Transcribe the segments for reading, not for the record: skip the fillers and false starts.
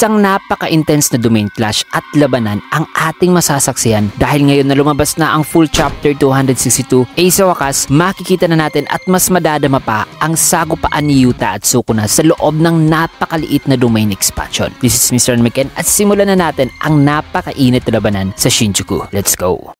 Isang napaka-intense na domain clash at labanan ang ating masasaksihan dahil ngayon na lumabas na ang full chapter 262 ay sa wakas makikita na natin at mas madadama pa ang sagupaan ni Yuta at Sukuna sa loob ng napakaliit na domain expansion. This is Mr. Miken at simulan na natin ang napakainit na labanan sa Shinjuku. Let's go!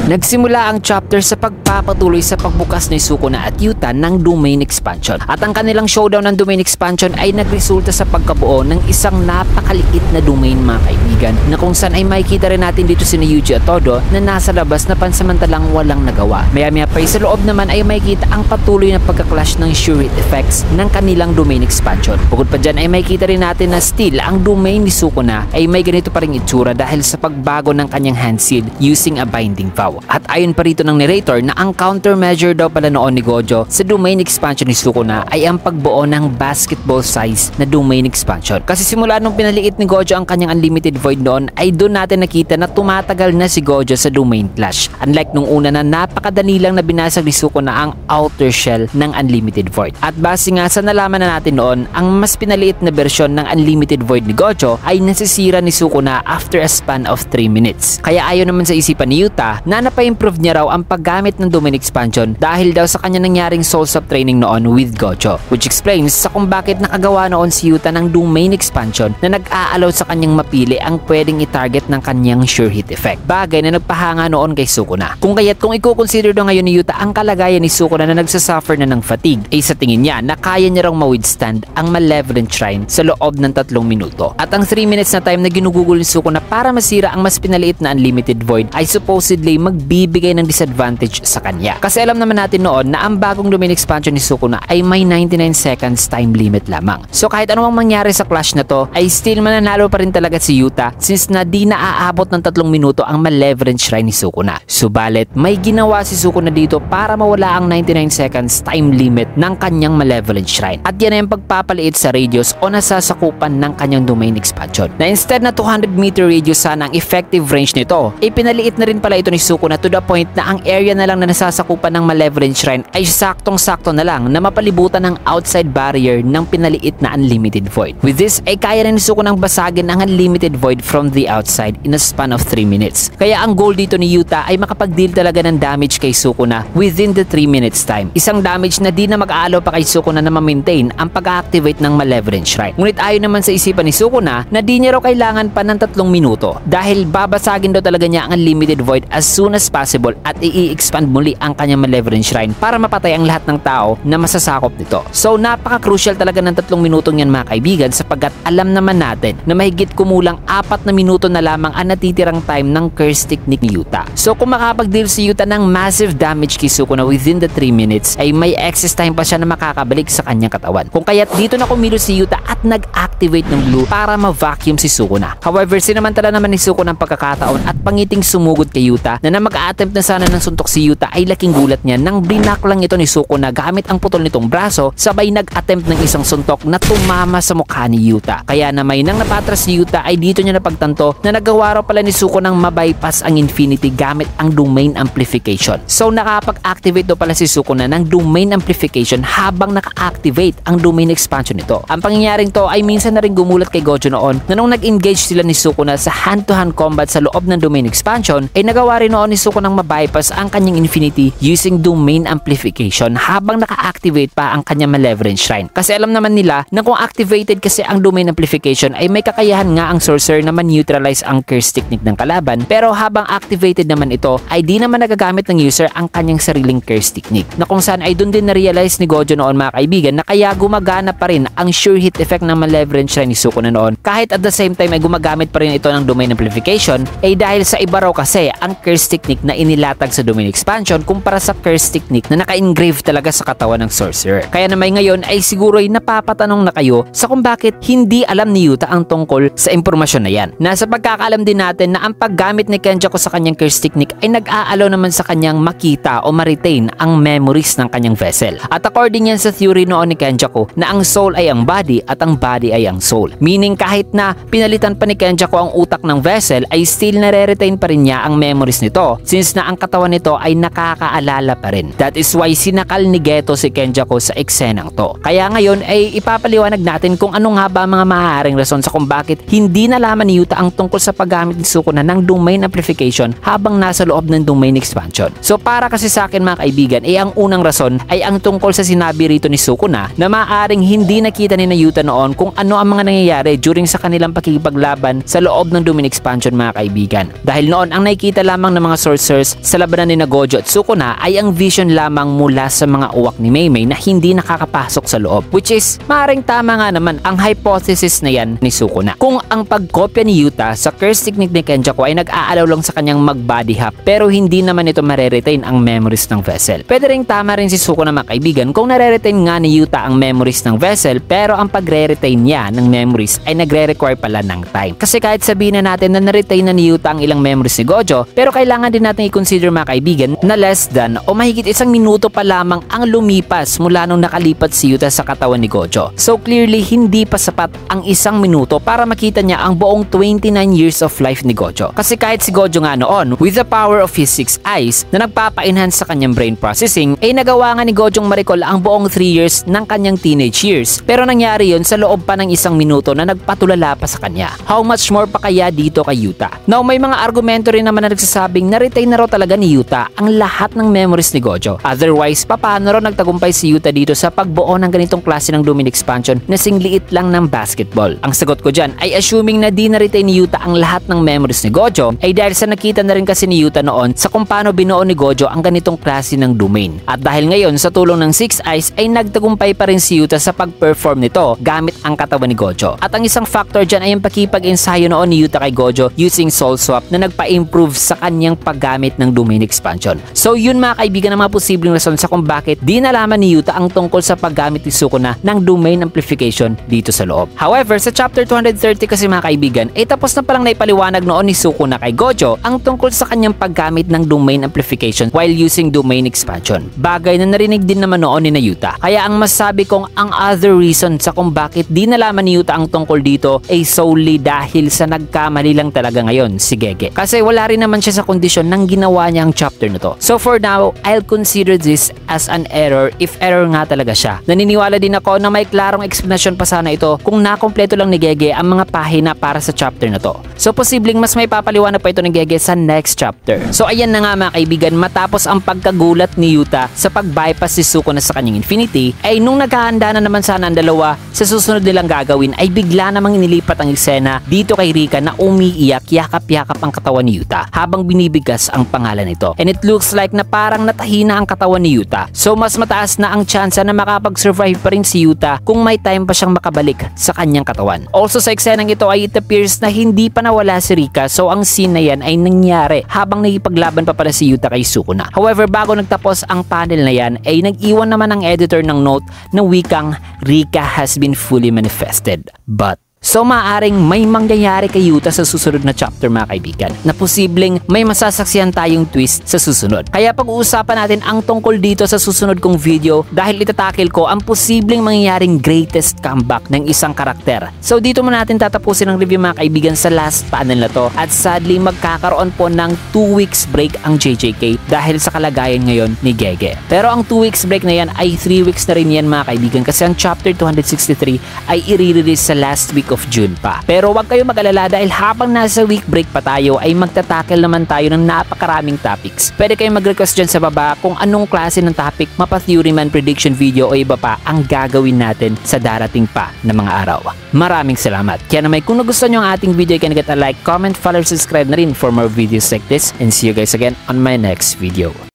Nagsimula ang chapter sa pagpapatuloy sa pagbukas ni Sukuna at Yuta ng domain expansion. At ang kanilang showdown ng domain expansion ay nagresulta sa pagkabuo ng isang napakaliit na domain mga kaibigan, na kung saan ay makikita rin natin dito si Yuji at Todo na nasa labas na pansamantalang walang nagawa. Maya-maya pa sa loob naman ay makikita ang patuloy na pagka-clash ng sure hit effects ng kanilang domain expansion. Bukod pa dyan ay makikita rin natin na still ang domain ni Sukuna ay may ganito pa ring itsura dahil sa pagbago ng kanyang hand shield using a binding vow. At ayon pa rito ng narrator na ang countermeasure daw pala noon ni Gojo sa domain expansion ni Sukuna ay ang pagbuo ng basketball size na domain expansion. Kasi simula nung pinaliit ni Gojo ang kanyang unlimited void noon ay doon natin nakita na tumatagal na si Gojo sa domain clash. Unlike nung una na napakadali lang na binasag ni Sukuna ang outer shell ng unlimited void. At base nga sa nalaman na natin noon, ang mas pinaliit na bersyon ng unlimited void ni Gojo ay nasisira ni Sukuna after a span of 3 minutes. Kaya ayon naman sa isipan ni Yuta na napa-improve niya raw ang paggamit ng domain expansion dahil daw sa kanya nangyaring soul sub training noon with Gojo, which explains sa kung bakit nakagawa noon si Yuta ng domain expansion na nag-a-allow sa kanyang mapili ang pwedeng i-target ng kanyang sure hit effect, bagay na nagpahanga noon kay Sukuna. Kung kaya't kung i-consider do ngayon ni Yuta ang kalagayan ni Sukuna na nagsasuffer na ng fatigue, ay sa tingin niya na kaya niya raw ma-withstand ang Malevolent Shrine sa loob ng 3 minuto. At ang 3 minutes na time na ginugugol ni Sukuna para masira ang mas pinaliit na unlimited void ay supposedly magbibigay ng disadvantage sa kanya. Kasi alam naman natin noon na ang bagong domain expansion ni Sukuna ay may 99 seconds time limit lamang. So kahit anumang mangyari sa clash na to ay still mananalo pa rin talaga si Yuta since na di naaabot ng 3 minuto ang Malevolent Shrine ni Sukuna. Subalit may ginawa si Sukuna dito para mawala ang 99 seconds time limit ng kanyang Malevolent Shrine. At yan ay ang pagpapaliit sa radius o nasasakupan ng kanyang domain expansion. Na instead na 200 meter radius sana ang effective range nito, ay pinaliit na rin pala ito ni Sukuna to the point na ang area na lang na nasasakupan ng Malevolent Shrine ay saktong-sakto na lang na mapalibutan ng outside barrier ng pinaliit na unlimited void. With this ay kaya rin ni Sukuna basagin ang unlimited void from the outside in a span of 3 minutes. Kaya ang goal dito ni Yuta ay makapag-deal talaga ng damage kay Sukuna within the 3 minutes time. Isang damage na di na mag-aalaw pa kay Sukuna na ma-maintain ang pag-activate ng Malevolent Shrine. Ngunit ayon naman sa isipan ni Sukuna na di niya raw kailangan pa ng 3 minuto dahil babasagin daw talaga niya ang unlimited void as soon as possible at i-expand muli ang kanyang Malevolent Shrine para mapatay ang lahat ng tao na masasakop nito. So napaka-crucial talaga ng 3 minutong yan mga kaibigan sapagkat alam naman natin na mahigit kumulang 4 na minuto na lamang ang natitirang time ng curse technique ni Yuta. So kung makapag-deal si Yuta ng massive damage kay Sukuna within the 3 minutes ay may excess time pa siya na makakabalik sa kanyang katawan. Kung kaya't dito na kumilos si Yuta at nag-activate ng blue para ma-vacuum si Sukuna. However, sinamantala naman ni Sukuna ng pagkakataon at pangiting sumugod kay Yuta na mag-a-attempt na sana ng suntok si Yuta ay laking gulat niya nang blinak lang ito ni Sukuna gamit ang putol nitong braso sabay nag-attempt ng isang suntok na tumama sa mukha ni Yuta. Kaya na may nang napatras si Yuta ay dito niya napagtanto na nagawa raw pala ni Sukuna ng mabypass ang Infinity gamit ang domain amplification. So nakapag-activate daw pala si Sukuna ng domain amplification habang naka-activate ang domain expansion nito. Ang pangyayaring to ay minsan na rin gumulat kay Gojo noon na nung nag-engage sila ni Sukuna sa hand-to-hand combat sa loob ng domain expansion ay nagawa rin noon ni Sukuna ng mabypass ang kanyang Infinity using domain amplification habang naka-activate pa ang kanyang Malevolent Shrine. Kasi alam naman nila na kung activated kasi ang domain amplification ay may kakayahan nga ang sorcerer na man-neutralize ang curse technique ng kalaban, pero habang activated naman ito ay di naman nagagamit ng user ang kanyang sariling curse technique, na kung saan ay dun din na-realize ni Gojo noon mga kaibigan na kaya gumagana pa rin ang sure hit effect ng Malevolent Shrine ni Sukuna noon kahit at the same time ay gumagamit pa rin ito ng domain amplification ay dahil sa iba raw kasi ang curse technique na inilatag sa domain expansion kumpara sa curse technique na naka-engrave talaga sa katawan ng sorcerer. Kaya naman ngayon ay siguro ay napapatanong na kayo sa kung bakit hindi alam ni Yuta ang tungkol sa impormasyon na yan. Nasa pagkakaalam din natin na ang paggamit ni Kenjaku sa kanyang curse technique ay nag-aalaw naman sa kanyang makita o ma-retain ang memories ng kanyang vessel. At according yan sa theory noon ni Kenjaku na ang soul ay ang body at ang body ay ang soul. Meaning kahit na pinalitan pa ni Kenjaku ang utak ng vessel ay still nare-retain pa rin niya ang memories nito nito since na ang katawan nito ay nakakaalala pa rin. That is why sinakal ni Geto si Kenjaku sa eksenang to. Kaya ngayon ay ipapaliwanag natin kung ano nga ba ang mga maaaring rason sa kung bakit hindi nalaman ni Yuta ang tungkol sa paggamit ni Sukuna ng domain amplification habang nasa loob ng domain expansion. So para kasi sa akin mga kaibigan, ang unang rason ay ang tungkol sa sinabi rito ni Sukuna na maaaring hindi nakita ni Yuta noon kung ano ang mga nangyayari during sa kanilang pakikipaglaban sa loob ng domain expansion mga kaibigan. Dahil noon ang nakikita lamang ng mga sorcerers sa labanan ni Gojo at Sukuna ay ang vision lamang mula sa mga uwak ni Meimei na hindi nakakapasok sa loob, which is maaaring tama nga naman ang hypothesis na yan ni Sukuna. Kung ang pagkopya ni Yuta sa curse technique ni Kenjaku ay nag-aalaw lang sa kanyang mag-body hop pero hindi naman ito mareretain ang memories ng vessel. Pwede rin tama rin si Sukuna mga kaibigan kung nare-retain nga ni Yuta ang memories ng vessel pero ang pagre-retain niya ng memories ay nagre-require pala ng time. Kasi kahit sabihin na natin na na-retain na ni Yuta ang ilang memories ni Gojo, pero kailangan din natin i-consider mga kaibigan na less than o mahigit 1 minuto pa lamang ang lumipas mula nung nakalipat si Yuta sa katawan ni Gojo. So clearly hindi pa sapat ang 1 minuto para makita niya ang buong 29 years of life ni Gojo. Kasi kahit si Gojo nga noon, with the power of his 6 eyes na nagpapa-enhance sa kanyang brain processing, ay nagawa nga ni Gojong ma-recall ang buong 3 years ng kanyang teenage years. Pero nangyari yon sa loob pa ng 1 minuto na nagpatulala pa sa kanya. How much more pa kaya dito kay Yuta? Now may mga argumento rin naman na nagsasabing na-retain na raw talaga ni Yuta ang lahat ng memories ni Gojo. Otherwise, paano raw nagtagumpay si Yuta dito sa pagbuo ng ganitong klase ng domain expansion na singliit lang ng basketball? Ang sagot ko dyan ay assuming na di na-retain ni Yuta ang lahat ng memories ni Gojo ay dahil sa nakita na rin kasi ni Yuta noon sa kung paano binuo ni Gojo ang ganitong klase ng domain. At dahil ngayon sa tulong ng 6 eyes ay nagtagumpay pa rin si Yuta sa pag-perform nito gamit ang katawan ni Gojo. At ang isang factor dyan ay ang pakipag-ensayo noon ni Yuta kay Gojo using Soul Swap na nagpa-improve sa kanyang paggamit ng domain expansion. So yun mga kaibigan ang mga posibleng rason sa kung bakit di nalaman ni Yuta ang tungkol sa paggamit ni Sukuna ng domain amplification dito sa loob. However, sa chapter 230 kasi mga kaibigan ay tapos na palang naipaliwanag noon ni Sukuna kay Gojo ang tungkol sa kanyang paggamit ng domain amplification while using domain expansion. Bagay na narinig din naman noon ni Yuta. Kaya ang masabi kong ang other reason sa kung bakit di nalaman ni Yuta ang tungkol dito ay solely dahil sa nagkamali lang talaga ngayon si Gege. Kasi wala rin naman siya sa kondisyon nang ginawa niya ang chapter na to. So for now, I'll consider this as an error if error nga talaga siya. Naniniwala din ako na may klarong explanation pa sana ito kung nakompleto lang ni Gege ang mga pahina para sa chapter na to. So posibleng mas may papaliwanag pa ito ni Gege sa next chapter. So ayan na nga mga kaibigan, matapos ang pagkagulat ni Yuta sa pag-bypass si Sukuna sa kanyang infinity, ay nung naghahanda na naman sana ang dalawa sa susunod nilang gagawin ay bigla namang inilipat ang eksena dito kay Rika na umiiyak, yakap-yakap ang katawan ni Yuta habang binibigas ang pangalan nito. And it looks like na parang natahina ang katawan ni Yuta. So mas mataas na ang tsansa na makapag-survive pa rin si Yuta kung may time pa siyang makabalik sa kanyang katawan. Also sa eksenang ito ay it appears na hindi pa nawala si Rika, so ang scene na yan ay nangyari habang nagipaglaban pa pala si Yuta kay Sukuna. However, bago nagtapos ang panel na yan ay nag-iwan naman ang editor ng note na wikang Rika has been fully manifested. But so maaaring may mangyayari kay Yuta sa susunod na chapter mga kaibigan na posibleng may masasaksihan tayong twist sa susunod. Kaya pag-uusapan natin ang tungkol dito sa susunod kong video dahil itatakil ko ang posibleng mangyayaring greatest comeback ng isang karakter. So dito muna natin tatapusin ang review mga kaibigan sa last panel na to at sadly magkakaroon po ng 2 weeks break ang JJK dahil sa kalagayan ngayon ni Gege. Pero ang 2 weeks break na yan ay 3 weeks na rin yan mga kaibigan kasi ang chapter 263 ay i-release sa last week of June pa. Pero wag kayo mag-alala dahil habang nasa week break pa tayo ay magtatackle naman tayo ng napakaraming topics. Pwede kayong mag-request dyan sa baba kung anong klase ng topic, mapa-theory man, prediction video o iba pa ang gagawin natin sa darating pa na mga araw. Maraming salamat. Kaya naman kung nagustuhan nyo ang ating video, can get a like, comment, follow, subscribe na rin for more videos like this and see you guys again on my next video.